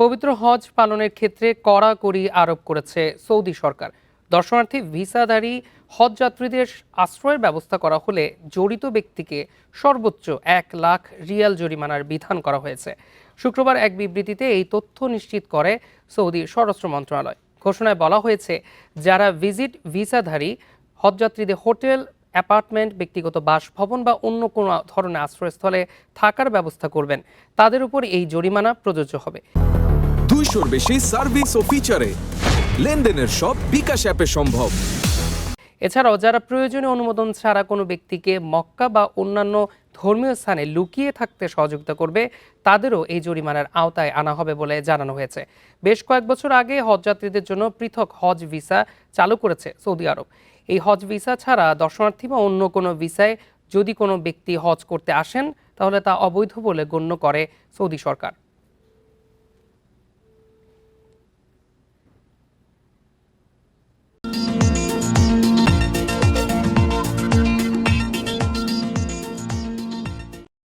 পবিত্র হজ পালনের ক্ষেত্রে কড়াকড়ি আরোপ করেছে সৌদি সরকার। দর্শনার্থী ভিসাধারী হজ যাত্রীদের আশ্রয়ের ব্যবস্থা করা হলে জড়িত ব্যক্তিকে সর্বোচ্চ 1 লাখ রিয়াল জরিমানার বিধান করা হয়েছে। শুক্রবার এক বিবৃতিতে এই তথ্য নিশ্চিত করে সৌদি স্বরাষ্ট্র মন্ত্রণালয়। ঘোষণায় বলা হয়েছে, যারা ভিজিট ভিসাধারী হজযাত্রীদের হোটেল, অ্যাপার্টমেন্ট, ব্যক্তিগত বাসভবন বা অন্য কোনো ধরনের আশ্রয়স্থলে থাকার ব্যবস্থা করবেন, তাদের উপর এই জরিমানা প্রযোজ্য হবে। 200-র বেশি সার্ভিস ও ফিচারে লেনদেনের সব বিকাশ অ্যাপে সম্ভব। এছাড়াও যারা প্রয়োজনীয় অনুমোদন ছাড়া কোনো ব্যক্তিকে মক্কা বা অন্যান্য ধর্মীয় স্থানে লুকিয়ে থাকতে সহযোগিতা করবে, তাদেরও এই জরিমানার আওতায় আনা হবে বলে জানানো হয়েছে। বেশ কয়েক বছর আগে হজযাত্রীদের জন্য পৃথক হজ ভিসা চালু করেছে সৌদি আরব। এই হজ ভিসা ছাড়া দর্শনার্থী বা অন্য কোনো ভিসায় যদি কোনো ব্যক্তি হজ করতে আসেন, তাহলে তা অবৈধ বলে গণ্য করে সৌদি সরকার।